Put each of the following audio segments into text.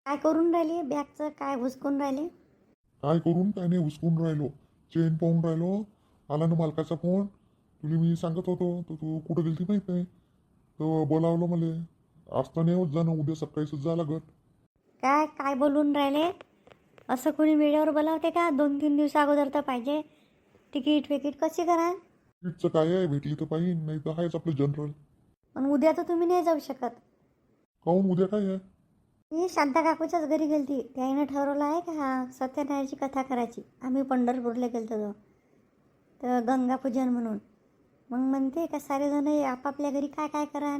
काय करून राहिले? बॅगचं काय हुसकून राहिले? काय करून काय नाही हुसकून राहिलो. चेन पाहून राहिलो. आला ना मालकाचा फोन. तुला मी सांगत होतो तर तू कुठं गेलती माहित नाही. तर बोलावलं मला. आज तर नाही होत जाणं, उद्या सकाळीच जा लागत. काय काय बोलून राहिले? असं कोणी वेळेवर बोलावते का? 2-3 दिवसा अगोदर तर पाहिजे. तिकीट विकीट कशी करा? सीटचं काय आहे, भेटली तर पाहिजे, नाही तर आहेच आपलं जनरल. पण उद्या तर तुम्ही नाही जाऊ शकत. काहून उद्या काय आहे? मी शांता काकूच्याच घरी गेलती. त्याईनं ठरवलं आहे का हा सत्यनारायणची कथा करायची. आम्ही पंढरपूरला गेलतो तर गंगापूजन म्हणून. मग म्हणते का सारेजण आपापल्या घरी काय काय करा.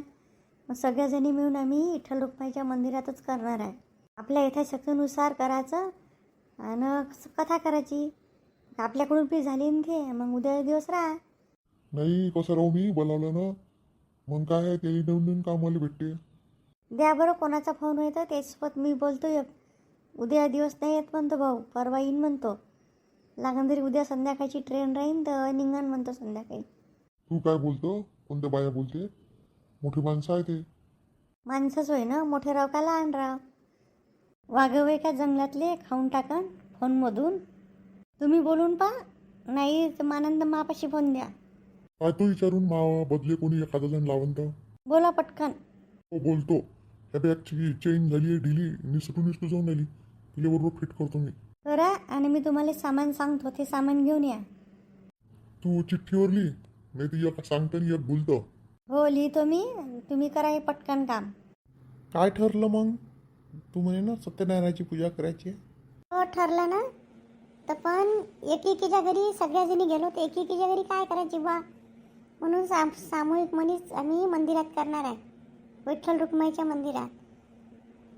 मग सगळ्याजणी मिळून आम्ही विठ्ठल रुक्माईच्या मंदिरातच करणार आहे. आपल्या यथाशक्तीनुसार करायचं आणि कथा करायची. आपल्याकडून बी झाली ना ते. मग उद्या दिवस राहा. नाही कसं राहू मी बोलावलं ना. मग काय आहे, ते नवीन नवीन कामाला भेटते. द्या बरं कोणाचा फोन येतो त्याच्यासोबत मी बोलतो. एक उद्या दिवस नाही येत म्हणतो भाऊ, परवा येईन म्हणतो. लागण तरी उद्या संध्याकाळची ट्रेन राहीन तर निघण म्हणतो संध्याकाळी. तू काय बोलतो? कोणत्या बाया बोलते? मोठी माणसं आहे ते. माणसंच होय ना, मोठे राव का लहान राव. वाघवे का जंगलातले खाऊन टाकन फोनमधून. तुम्ही बोलून पा, नाही तर मानंद मापाशी फोन द्या. काय तो विचारून मावा बदले कोणी एखादा जण लावून तर बोला पटकन. तो बोलतो. या बॅगची चेन झाली आहे ढिली, निसटून जाऊन आली. तिला बरोबर फिट करतो मी. करा आणि मी तुम्हाला सामान सांगतो ते सामान घेऊन या. तू चिठ्ठीवर लिही, नाही तर एक सांगताना एक बोलतो. हो लिहितो मी. तुम्ही करा हे पटकन काम. काय ठरलं मग? तू म्हणे ना सत्यनारायणाची पूजा करायची आहे. हो ठरलं ना. तर पण एकेकीच्या घरी सगळ्याजणी गेलो तर एकेकीच्या घरी काय करायची बा म्हणून सामूहिक म्हणून आम्ही मंदिरात करणार आहे. विठ्ठल रुक्माईच्या मंदिरात.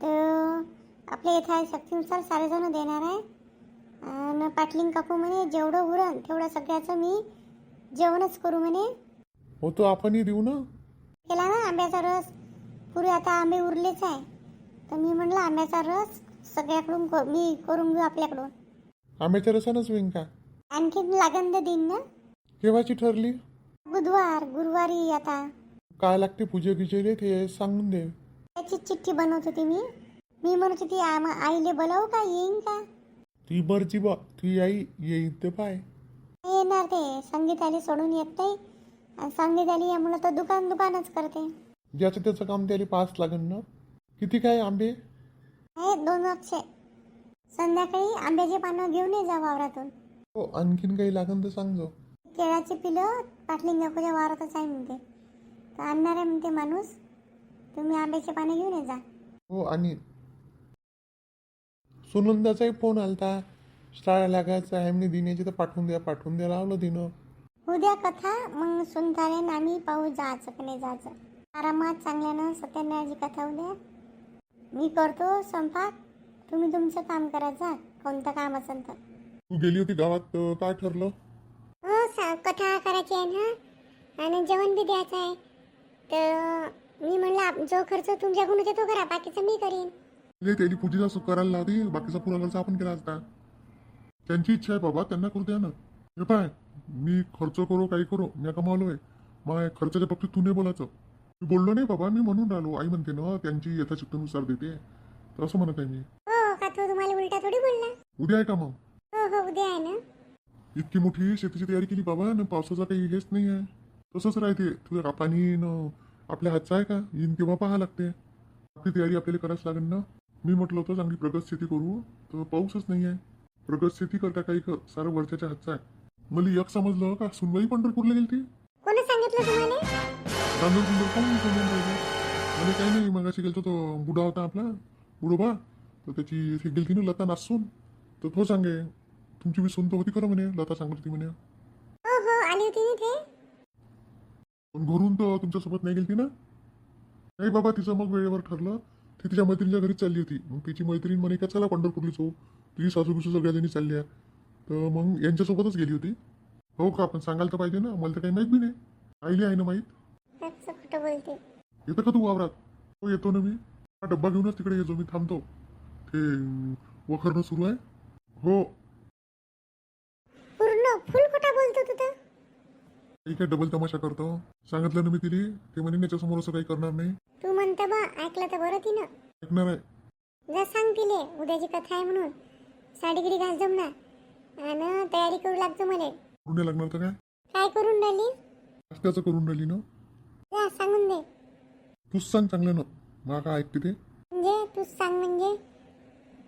तर आपल्या यथाशक्तीनुसार सारेजण देणार आहे. आणि पाटलिंग काकू म्हणे जेवढं उरण तेवढं सगळ्याचं मी जेवणच करू म्हणे. हो तो आपणही देऊ ना. केला ना आंब्याचा रस. पुरे आता आंबे उरलेच आहे. तर मी म्हटलं आंब्याचा रस सगळ्याकडून मी करून घेऊ आपल्याकडून. आंब्याच्या रसानच होईन का? आणखी लागण तर देईन ना. केव्हाची ठरली? गुरुवारी आता. काय लागते पूजे गिजेले ते सांगून दे. त्याची चिठ्ठी बनवत होती मी म्हणत होती आईले बोलावू का, येईन का? ती बरची बा, ती आई येईन ते पाय. येणार ते. संगीताली सोडून येत नाही. आणि संगीताली यामुळं तर दुकानच करते. ज्याचं त्याचं काम त्याला पास लागेल ना. किती काय आंबे? आहे 200. संध्याकाळी आंब्याची पानं घेऊन ये जा वावरातून. हो आणखीन काही लागेल तर सांगजो. केळाची पिलं पाटलिंगाच्या वावरातच आहे म्हणते. तर आणणार आहे म्हणते माणूस. तुम्ही आंब्याची पानं घेऊन ये जा. हो आणि सुनंदाचाही फोन आलता. शाळा लागायचं आहे म्हणे दिन्याची, तर पाठवून द्या लावलं दिनं. उद्या कथा मग सुनताने आम्ही पाहू जायचं की नाही जायचं. आरामात चांगल्यानं सत्यनारायणची कथा उद्या. मी करतो स्वयंपाक. तुम्ही तुमचं काम करायचं. कोणतं काम असेल तर. तू गेली होती गावात तर काय ठरलं? हो कथा करायची आहे ना. आणि जेवण बी द्यायचं आहे. तर मी म्हणलं जो खर्च तुमच्याकडून होते तो करा, बाकीचं मी करीन. त्याची पूजेचा करायला लावते, बाकीचा पुरा खर्च आपण केला असता. त्यांची इच्छा आहे बाबा, त्यांना करू द्या ना. हे पाय, मी खर्च करो काही करो, मी कमावलोय. मग खर्चाच्या बाबतीत तू नाही बोलायचं. मी बोललो नाही बाबा, मी म्हणून राहिलो. आई म्हणते ना त्यांची यथाशक्तीनुसार देते, तर असं म्हणत आहे मी. हो का तो तुम्हाला उलटा थोडी बोलला. उद्या आहे का मग? हो उद्या आहे ना. इतकी मोठी शेतीची तयारी केली बाबा ना, पावसाचा काही हेच नाही आहे. तसंच राहते. तुझ्या पाणी आपल्या हातचं आहे का? येईन तेव्हा पाहा लागते. आपली तयारी आपल्याला करायच लागेल ना. मी म्हटलं होतं चांगली प्रगत शेती करू, तर पाऊसच नाही आहे. प्रगत शेती करता काही कर, सारं वरच्याच्या हातचं आहे. मला एक समजलं का सुनबाई पंढरपूरला गेली ती. कोणी सांगितलं तुम्हाला? तांदूळ कोण समजून राहिले. म्हणजे काही नाही, मग अशी गेलतो तो बुडा होता आपला बुडोबा, तर त्याची हे गेलती ना लता नाचून. तर तो सांगे तुमची बी सून तर होती खरं म्हणे. लता सांगत होती म्हणे. हो आली होती ना ते. पण घरून तर तुमच्यासोबत नाही गेलती ना. नाही बाबा, तिचं मग वेळेवर ठरलं. ती तिच्या मैत्रिणीच्या घरीच चालली होती. मग तिची मैत्रीण म्हणे का चला पंढरपूरला जाऊ. तिची सासू बिसू सगळ्या जणी चालल्या. तर मग यांच्यासोबतच गेली होती. हो का? आपण सांगायला तर पाहिजे ना. मला तर काही माहीत बी नाही. आईली आहे ना माहीत. खोटं बोलते. येतं का तू वावरात? हो येतो ना मी. हा डब्बा घेऊनच तिकडे येतो मी. थांबतो. ते वखरणं सुरू आहे. हो पूर्ण फुल खोटा बोलतो तू तर. काही काय डबल तमाशा करतो. सांगितलं ना मी तिने. ते म्हणे याच्यासमोर असं काही करणार नाही. तू म्हणता बा ऐकलं तर बरं तिनं. ऐकणार आहे. जा सांग तिले उद्याची कथा आहे म्हणून. साडी गिडी घाल जमना आणि तयारी करू लागतो मला. करून नाही लागणार तर काय? काय करून राहिली? नाश्त्याचं करून राहिली ना? जा सांगून दे. तूच सांग चांगलं ना, मला काय ऐकते ते. म्हणजे तूच सांग म्हणजे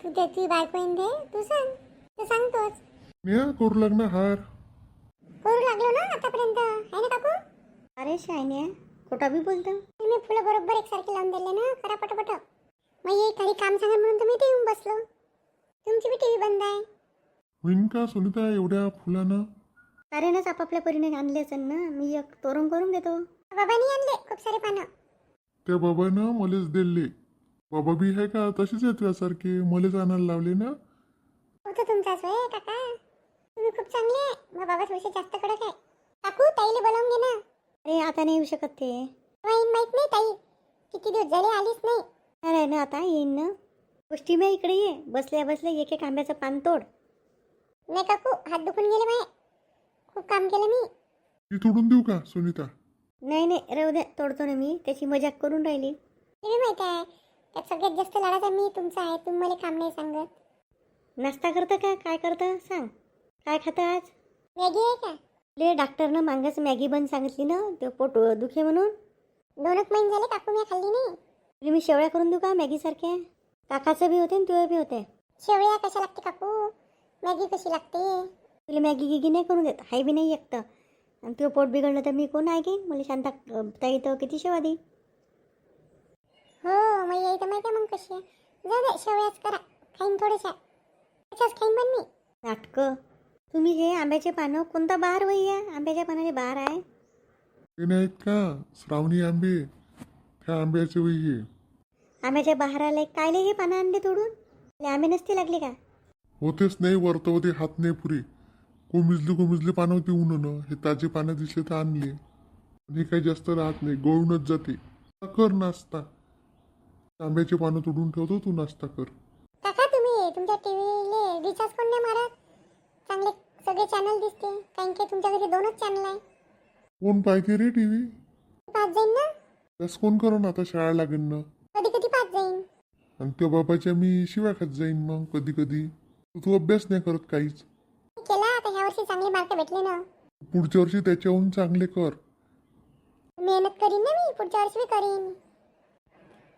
तू त्याची बायको आहे ते तू सांग. तू सांगतोच. नेहा करू लागणार हार. करू लागलो ना आतापर्यंत आहे ना काकू. अरे शायन्या खोटा बी बोलतो. तुम्ही फुलं बरोबर एकसारखे लावून दिले ना. करा पटपट. मग ये काही काम सांगा म्हणून तुम्ही इथे येऊन बसलो. तुमची बी टीव्ही बंद आहे. होईन का सुनीता एवढ्या फुलानं? सारेनच आपापल्या परीने आणले असेल ना. मी एक तोरण करून देतो. बाबांनी आणले खूप सारे पानं. त्या बाबानं मलेच दिले. बाबा बी आहे का तशीच आहे तुझ्यासारखे, मलेच आणायला लावले ना. होतं तुमचाच वय काका. तुम्ही खूप चांगले आहे. मग बाबा थोडेसे जास्त कडक आहे. काकू ताईला बोलावून घे ना. अरे आता नाही येऊ शकत ते. माहित नाही ताई किती दिवस झाले आलीच नाही. अरे ना आता येईन ना. गोष्टी मी इकडे ये. बसल्या बसल्या एक एक आंब्याचं पान तोड. नाही काकू हात दुखून गेले माय. खूप काम केलं मी. ती तोडून देऊ का सुनीता? नाही नाही राहू दे, तोडतो ना मी. त्याची मजाक करून राहिली. तुम्ही माहित आहे त्यात सगळ्यात जास्त लाडाचा मी तुमचा आहे. तुम्ही मला काम नाही सांगत. नाश्ता करतं का? काय करतं सांग. काय खातं आज? मॅगी आहे का? ले डॉक्टरनं मागच मॅगी बंद सांगितली ना, ते पोट दुखे म्हणून. 2 महिने झाले काकू मी खाल्ली नाही. तुला मी शेवळ्या करून देऊ का मॅगीसारख्या? काकाचं बी होते आणि तुझं बी होते. शेवळ्या कशा लागते काकू? मॅगी कशी लागते? तुला मॅगी गिगी नाही करून देत. हाय बी नाही एकटं. आणि तुझं पोट बिघडलं तर मी कोण आहे की? मला शांता ताई तर किती शेवा दे. हो मग येई तर माहिती आहे मग कशी आहे. जा दे शेवळ्याच करा. खाईन थोड्याशा. तशाच खाईन पण मी. नाटकं. तुम्ही हे आंब्याचे पानं कोणता बहार वही आहे? आंब्याच्या पानाचे बहार आहे. ते नाहीत का श्रावणी आंबे, त्या आंब्याचे वही हे. आंब्याच्या बहाराला कायले हे पानं आणले तोडून? ले आंबे नसते लागले का? होतेच नाही वरत होते हात नाही पुरे. कोमिजले पानं होती उन्हानं. हे ताजे पानं दिसले तर आणले. आणि हे काही जास्त राहत नाही, गळूनच जाते. कर नाश्ता. आंब्याचे पानं तोडून ठेवतो, तू नाश्ता कर. काका तुम्ही तुमच्या टीव्हीले रिचार्ज कोण नाही मारत? चांगले सगळे चॅनल दिसते. कारण की तुमच्या घरी 2च चॅनल आहे. कोण पाहते रे टीव्ही? पाच जाईन ना. त्यास कोण करून आता शाळा लागेल ना. कधी कधी पाच जाईन. आणि त्या बाबाच्या मी शिव्या खात जाईन मग कधी कधी. तू अभ्यास नाही करत काहीच. केला आता ह्या वर्षी चांगले मार्क भेटले ना. पुढच्या वर्षी त्याच्याहून चांगले कर. मेहनत करीन ना मी. पुढच्या वर्षी बी करीन.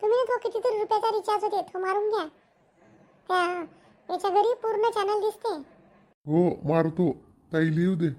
तुम्ही ना तो कितीतरी रुपयाचा रिचार्ज होते तो मारून घ्या. त्या याच्या घरी पूर्ण चॅनल दिसते. हो मारतो. ताई लिहू दे.